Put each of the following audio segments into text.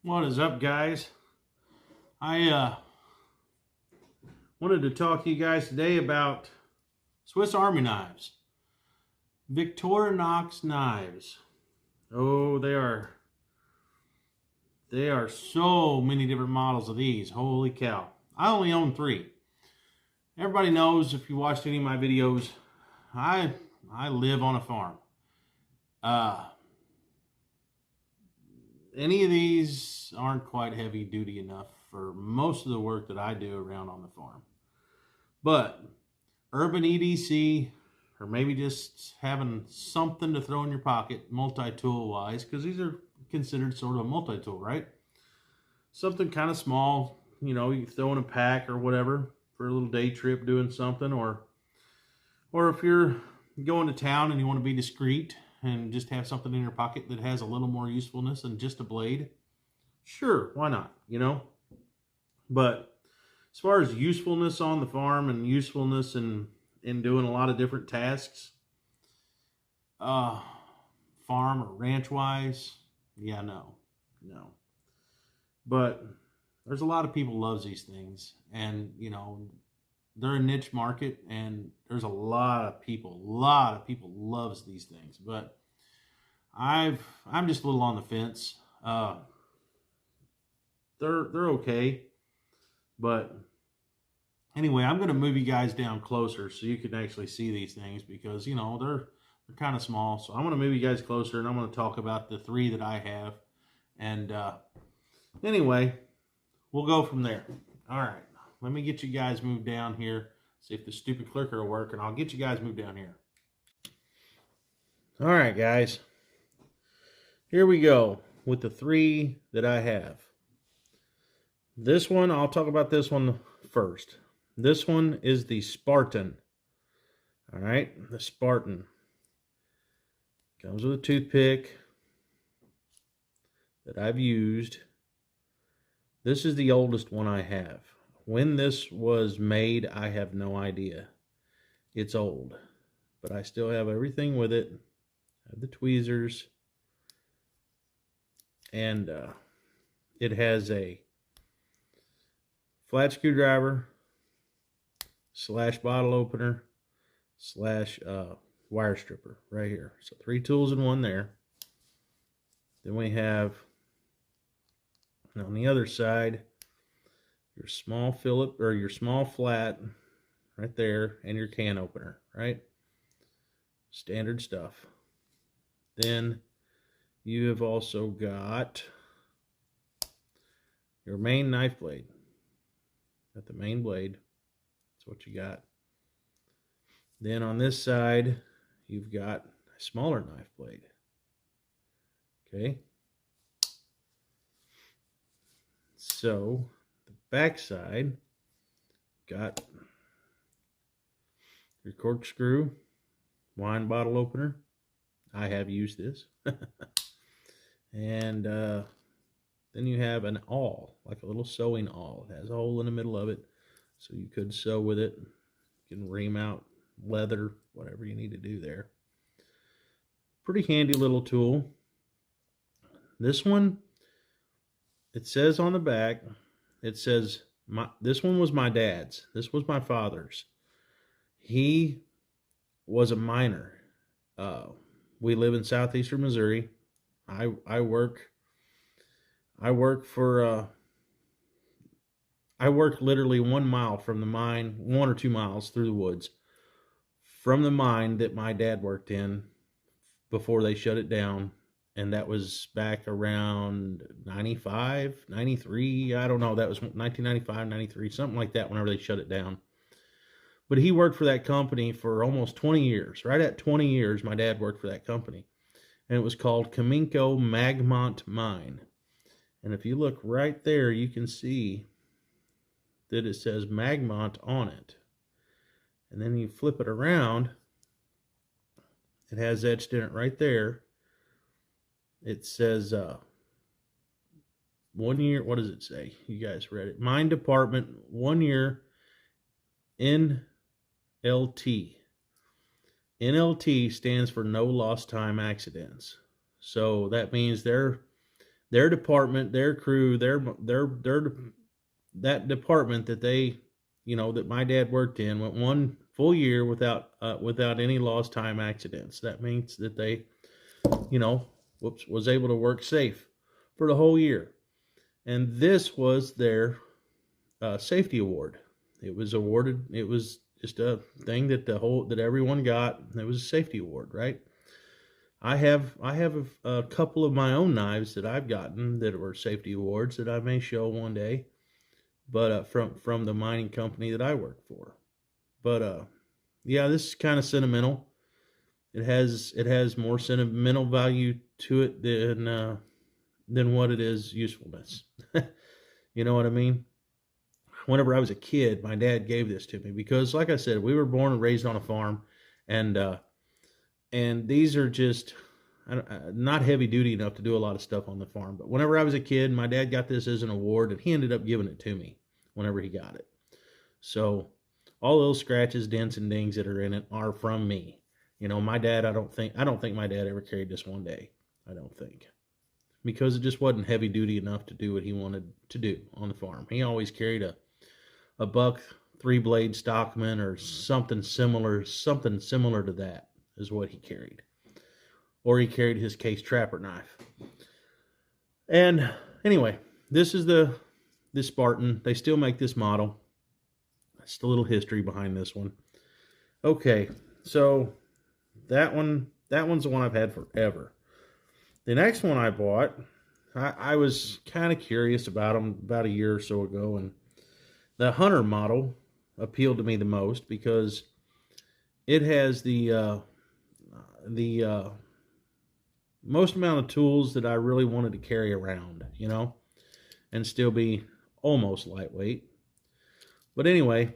What is up, guys? I wanted to talk to you guys today about Swiss Army knives. Victorinox knives. Oh, they are so many different models of these. Holy cow. I only own 3. Everybody knows, if you watched any of my videos, I I live on a farm. Uh any of these aren't quite heavy duty enough for most of the work that I do around on the farm. But urban EDC, or maybe just having something to throw in your pocket, multi-tool wise, because these are considered sort of a multi-tool, right? Something kind of small, you can throw in a pack or whatever for a little day trip doing something, or if you're going to town and you want to be discreet and just have something in your pocket that has a little more usefulness than just a blade, sure, why not? But as far as usefulness on the farm and usefulness in doing a lot of different tasks, uh, farm or ranch wise, yeah, no. But there's a lot of people loves these things, and they're a niche market, and there's a lot of people loves these things. But I'm just a little on the fence. They're okay, but anyway, I'm going to move you guys down closer so you can actually see these things, because they're kind of small. So I'm going to move you guys closer, and I'm going to talk about the 3 that I have. And anyway, we'll go from there. All right, let me get you guys moved down here. See if the stupid clicker will work, and I'll get you guys moved down here. All right, guys. Here we go with the 3 that I have. This one, I'll talk about this one first. This one is the Spartan. All right, the Spartan. Comes with a toothpick that I've used. This is the oldest one I have. When this was made, I have no idea. It's old, but I still have everything with it. I have the tweezers, and it has a flat screwdriver / bottle opener / wire stripper right here. So 3 tools in one there. Then we have on the other side your small Phillip, or your small flat right there, and your can opener, right? Standard stuff. Then you have also got your main knife blade. Got the main blade. That's what you got. Then on this side, you've got a smaller knife blade. Okay. So the back side, got your corkscrew wine bottle opener. I have used this. And then you have an awl, like a little sewing awl. It has a hole in the middle of it, so you could sew with it. You can ream out leather, whatever you need to do there. Pretty handy little tool. This one, it says on the back, it says, this one was my dad's. This was my father's. He was a miner. We live in southeastern Missouri. I work literally 1 mile from the mine, 1 or 2 miles through the woods from the mine that my dad worked in before they shut it down. And that was back around 95, 93. I don't know. That was 1995, 93, something like that, whenever they shut it down. But he worked for that company for almost 20 years. Right at 20 years, my dad worked for that company. And it was called Cominco Magmont Mine. And if you look right there, you can see that it says Magmont on it. And then you flip it around, it has etched in it right there. It says 1 year, what does it say? You guys read it. Mine Department, 1 year NLT. NLT stands for no lost time accidents. So that means they're their department, their crew, their that department that they, that my dad worked in, went one full year without any lost time accidents. That means that they, you know, was able to work safe for the whole year. And this was their safety award. It was awarded. It was just a thing that everyone got. It was a safety award, right? I have a couple of my own knives that I've gotten that were safety awards that I may show one day, but from the mining company that I work for. But yeah, this is kind of sentimental. It has more sentimental value to it than what it is usefulness. You know what I mean? Whenever I was a kid, my dad gave this to me because, like I said, we were born and raised on a farm, and these are just not heavy duty enough to do a lot of stuff on the farm. But whenever I was a kid, my dad got this as an award, and he ended up giving it to me whenever he got it. So all those scratches, dents, and dings that are in it are from me. My dad. I don't think my dad ever carried this one day. I don't think, because it just wasn't heavy duty enough to do what he wanted to do on the farm. He always carried a buck 3-blade Stockman or something similar to that is what he carried. Or he carried his case trapper knife. And anyway, this is the Spartan. They still make this model. Just a little history behind this one. Okay, so that one's the one I've had forever. The next one I bought, I was kind of curious about them about a year or so ago, and the Hunter model appealed to me the most because it has the most amount of tools that I really wanted to carry around, and still be almost lightweight. But anyway,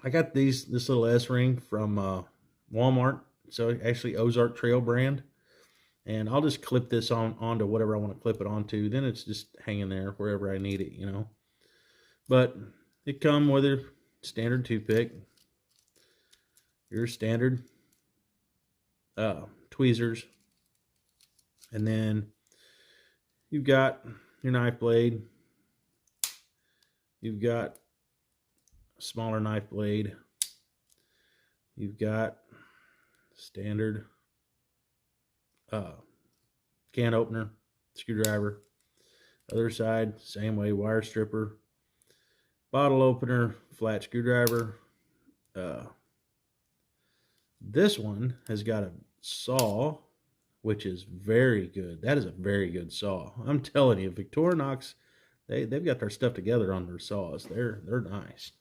I got this little S-ring from Walmart. So actually Ozark Trail brand. And I'll just clip this onto whatever I want to clip it onto. Then it's just hanging there wherever I need it, But it come with a standard toothpick, your standard tweezers, and then you've got your knife blade. You've got a smaller knife blade. You've got standard can opener, screwdriver. Other side, same way, wire stripper, bottle opener, flat screwdriver. This one has got a saw, which is very good. That is a very good saw. I'm telling you, Victorinox, they've got their stuff together on their saws. They're nice.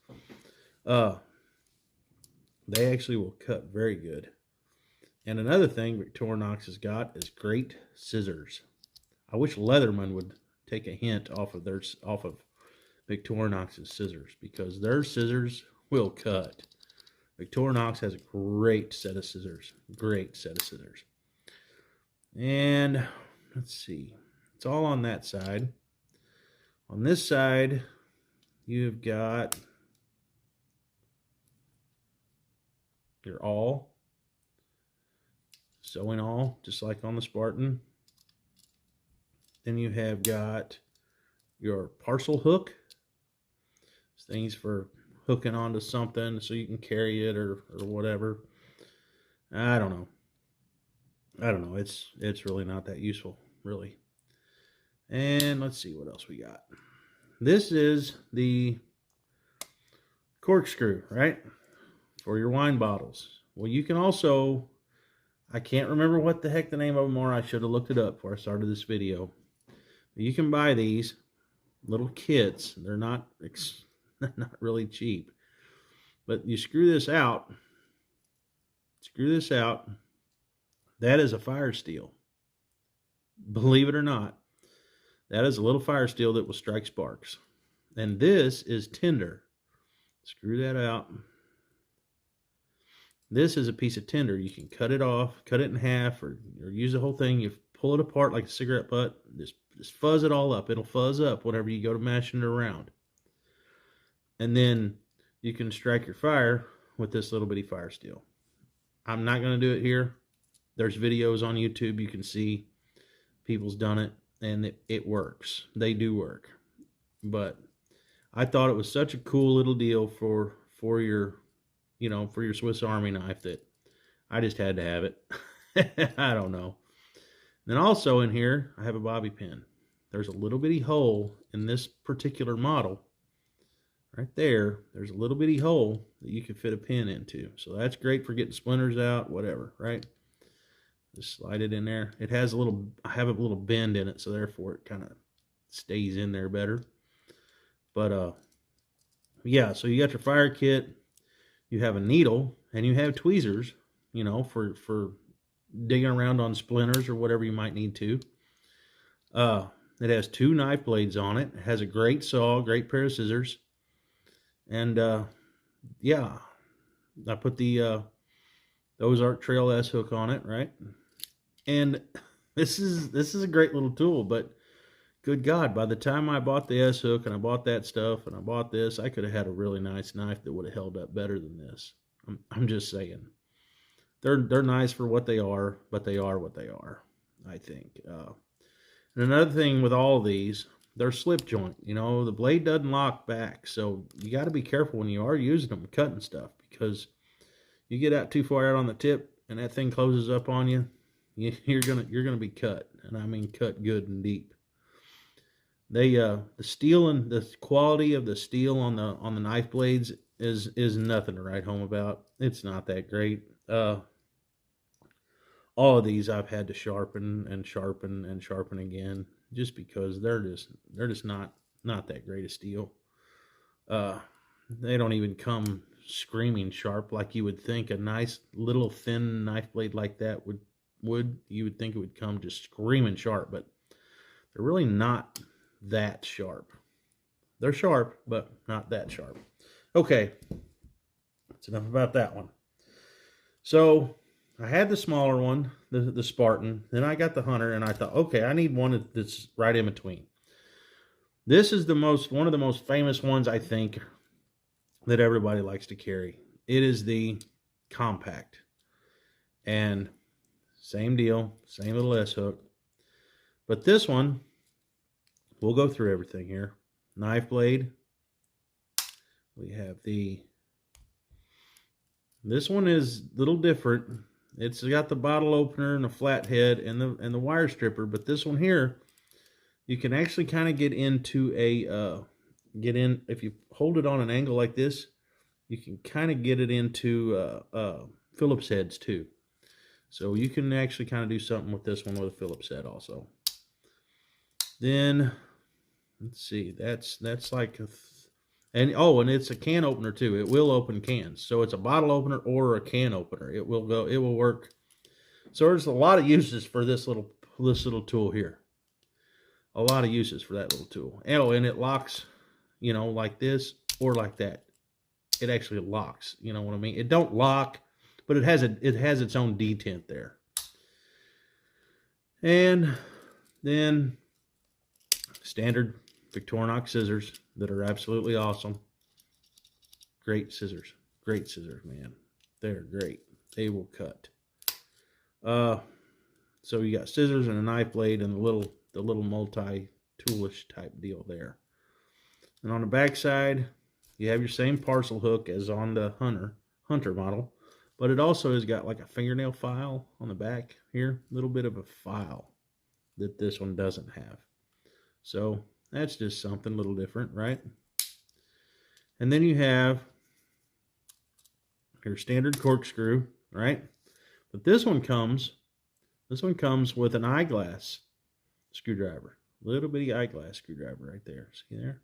They actually will cut very good. And another thing Victorinox has got is great scissors. I wish Leatherman would take a hint off of Victorinox's scissors, because their scissors will cut. Victorinox has a great set of scissors. Great set of scissors. And let's see. It's all on that side. On this side, you've got your awl. Sewing awl, just like on the Spartan. Then you have got your parcel hook. Things for hooking onto something so you can carry it or whatever. I don't know. It's really not that useful, really. And let's see what else we got. This is the corkscrew, right? For your wine bottles. Well, you can also, I can't remember what the heck the name of them are. I should have looked it up before I started this video. But you can buy these little kits. They're not really cheap. But you screw this out. That is a fire steel. Believe it or not. That is a little fire steel that will strike sparks. And this is tinder. Screw that out. This is a piece of tinder. You can cut it off, cut it in half, or use the whole thing. You pull it apart like a cigarette butt. Just fuzz it all up. It'll fuzz up whenever you go to mashing it around. And then you can strike your fire with this little bitty fire steel. I'm not going to do it here. There's videos on YouTube. You can see people's done it. and it works. They do work. But I thought it was such a cool little deal for your, for your Swiss Army knife that I just had to have it. I don't know. Then also in here, I have a bobby pin. There's a little bitty hole in this particular model. Right there, there's a little bitty hole that you can fit a pin into. So that's great for getting splinters out, whatever, right? Just slide it in there. It has I have a little bend in it, so therefore it kind of stays in there better. But yeah, so you got your fire kit, you have a needle, and you have tweezers, for digging around on splinters or whatever you might need to. It has 2 knife blades on it. It has a great saw, great pair of scissors. And yeah, I put the Ozark Trail S hook on it, right? And this is a great little tool, but good God, by the time I bought the S hook and I bought that stuff and I bought this, I could have had a really nice knife that would have held up better than this. I'm just saying. They're nice for what they are, but they are what they are, I think. And another thing with all of these, they're slip joint. The blade doesn't lock back, so you got to be careful when you are using them cutting stuff, because you get out too far out on the tip and that thing closes up on you, you're gonna be cut, and I mean cut good and deep. The steel and the quality of the steel on the knife blades is nothing to write home about. It's not that great. All of these I've had to sharpen and sharpen and sharpen again, just because they're just not that great a steel. They don't even come screaming sharp like you would think a nice little thin knife blade like that would. You would think it would come just screaming sharp, but they're really not that sharp. They're sharp, but not that sharp. Okay, that's enough about that one. So I had the smaller one, the Spartan. Then I got the Hunter, and I thought, okay, I need one that's right in between. This is one of the most famous ones, I think, that everybody likes to carry. It is the Compact. And same deal, same little S hook. But this one, we'll go through everything here. Knife blade. We have this one is a little different. It's got the bottle opener and a flat head and the wire stripper, but this one here, you can actually kind of get into if you hold it on an angle like this, you can kind of get it into Phillips heads too. So you can actually kind of do something with this one with a Phillips head also. Then let's see, that's like and it's a can opener too. It will open cans. So it's a bottle opener or a can opener. It will work. So there's a lot of uses for this little tool here. A lot of uses for that little tool. And it locks, like this or like that. It actually locks, you know what I mean? It don't lock, but it has its own detent there. And then standard Victorinox scissors that are absolutely awesome. Great scissors, man. They're great. They will cut. So you got scissors and a knife blade and the little multi-toolish type deal there. And on the back side, you have your same parcel hook as on the Hunter model, but it also has got like a fingernail file on the back here, a little bit of a file that this one doesn't have. So that's just something a little different, right? And then you have your standard corkscrew, right? But this one comes with an eyeglass screwdriver. Little bitty eyeglass screwdriver right there. See there?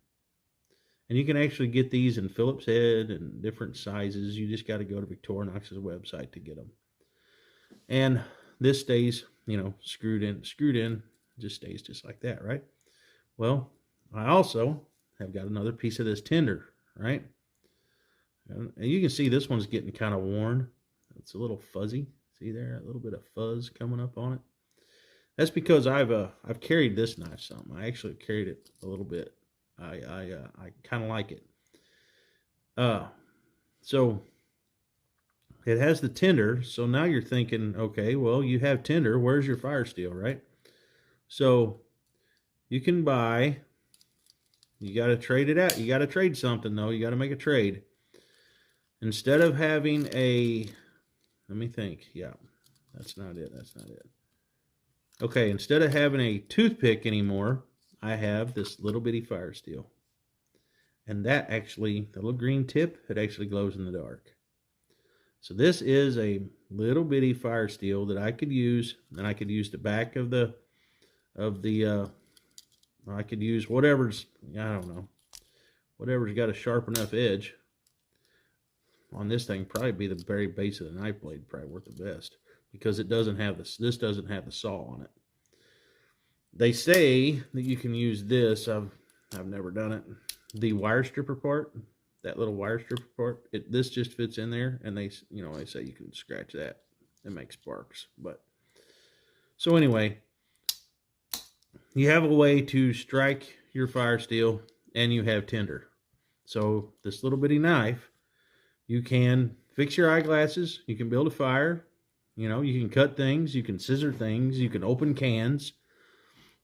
And you can actually get these in Phillips head and different sizes. You just got to go to Victorinox's website to get them. And this stays, screwed in, just stays just like that, right? Well, I also have got another piece of this tinder, right? And you can see this one's getting kind of worn. It's a little fuzzy. See there, a little bit of fuzz coming up on it. That's because I've carried this knife some. I actually carried it a little bit. I kind of like it. So it has the tinder. So now you're thinking, okay, well, you have tinder. Where's your fire steel, right? So you can buy, you got to trade it out. You got to trade something, though. You got to make a trade. Instead of having a, let me think. Yeah, that's not it. That's not it. Okay, instead of having a toothpick anymore, I have this little bitty fire steel. And that actually, the little green tip, it actually glows in the dark. So this is a little bitty fire steel that I could use, and I could use the back of the, I could use whatever's, I don't know, whatever's got a sharp enough edge. On this thing, probably be the very base of the knife blade, probably work the best, because it doesn't have this doesn't have the saw on it. They say that you can use this. I've never done it. The wire stripper part, that little wire stripper part, this just fits in there, and they say you can scratch that and make sparks. But so anyway, you have a way to strike your fire steel, and you have tinder. So this little bitty knife, you can fix your eyeglasses, you can build a fire, you can cut things, you can scissor things, you can open cans,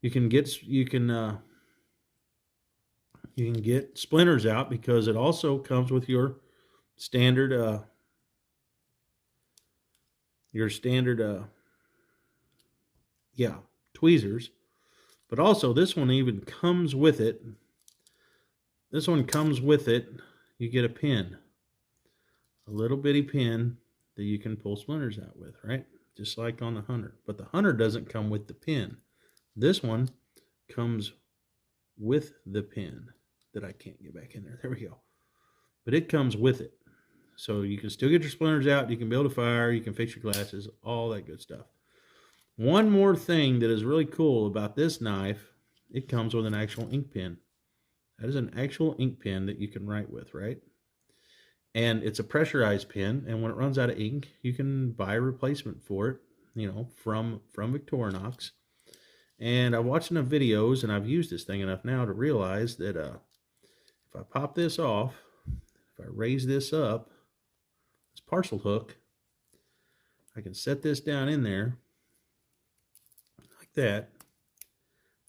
you can get splinters out, because it also comes with your standard tweezers. But also this one even comes with it. This one comes with it. You get a pin, a little bitty pin that you can pull splinters out with, right? Just like on the Hunter. But the Hunter doesn't come with the pin. This one comes with the pin that I can't get back in there. There we go. But it comes with it. So you can still get your splinters out. You can build a fire. You can fix your glasses. All that good stuff. One more thing that is really cool about this knife, it comes with an actual ink pen. That is an actual ink pen that you can write with, right? And it's a pressurized pen, and when it runs out of ink, you can buy a replacement for it, from Victorinox. And I'm watching the videos, and I've used this thing enough now to realize that if I pop this off, if I raise this up, this parcel hook, I can set this down in there like that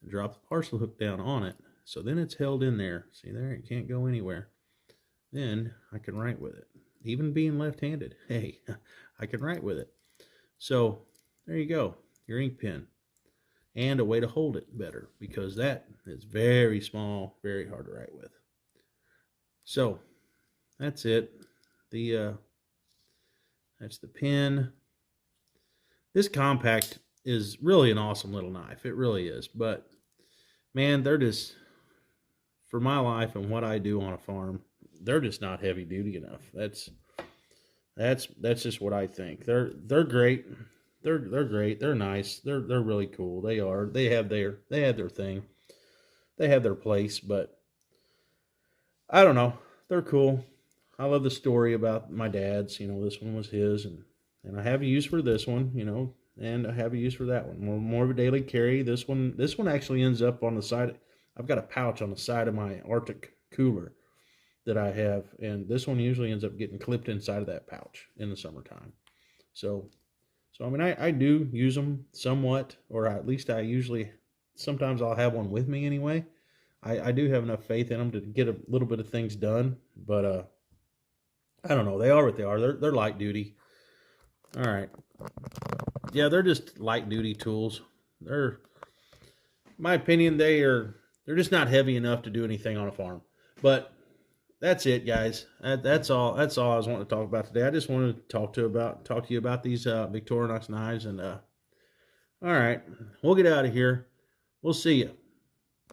and drop the parcel hook down on it. So then it's held in there. See there? It can't go anywhere. Then I can write with it. Even being left-handed, hey, I can write with it. So there you go, your ink pen. And a way to hold it better, because that is very small, very hard to write with. So that's it. That's the pen. This compact is really an awesome little knife. It really is. But man, they're just, for my life and what I do on a farm, they're just not heavy duty enough. That's just what I think. They're great. They're great. They're nice. They're really cool. They are. They have their thing. They have their place, but I don't know. They're cool. I love the story about my dad's. This one was his, and I have a use for this one. And I have a use for that one. More of a daily carry. This one actually ends up on the side. I've got a pouch on the side of my Arctic cooler that I have, and this one usually ends up getting clipped inside of that pouch in the summertime. So I mean, I do use them somewhat, or at least sometimes I'll have one with me anyway. I do have enough faith in them to get a little bit of things done, but I don't know. They are what they are. They're light duty. All right. Yeah, they're just light duty tools. In my opinion, they're just not heavy enough to do anything on a farm. But that's it, guys. That's all I was wanting to talk about today. I just wanted to talk to you about these Victorinox knives. And all right, we'll get out of here. We'll see you.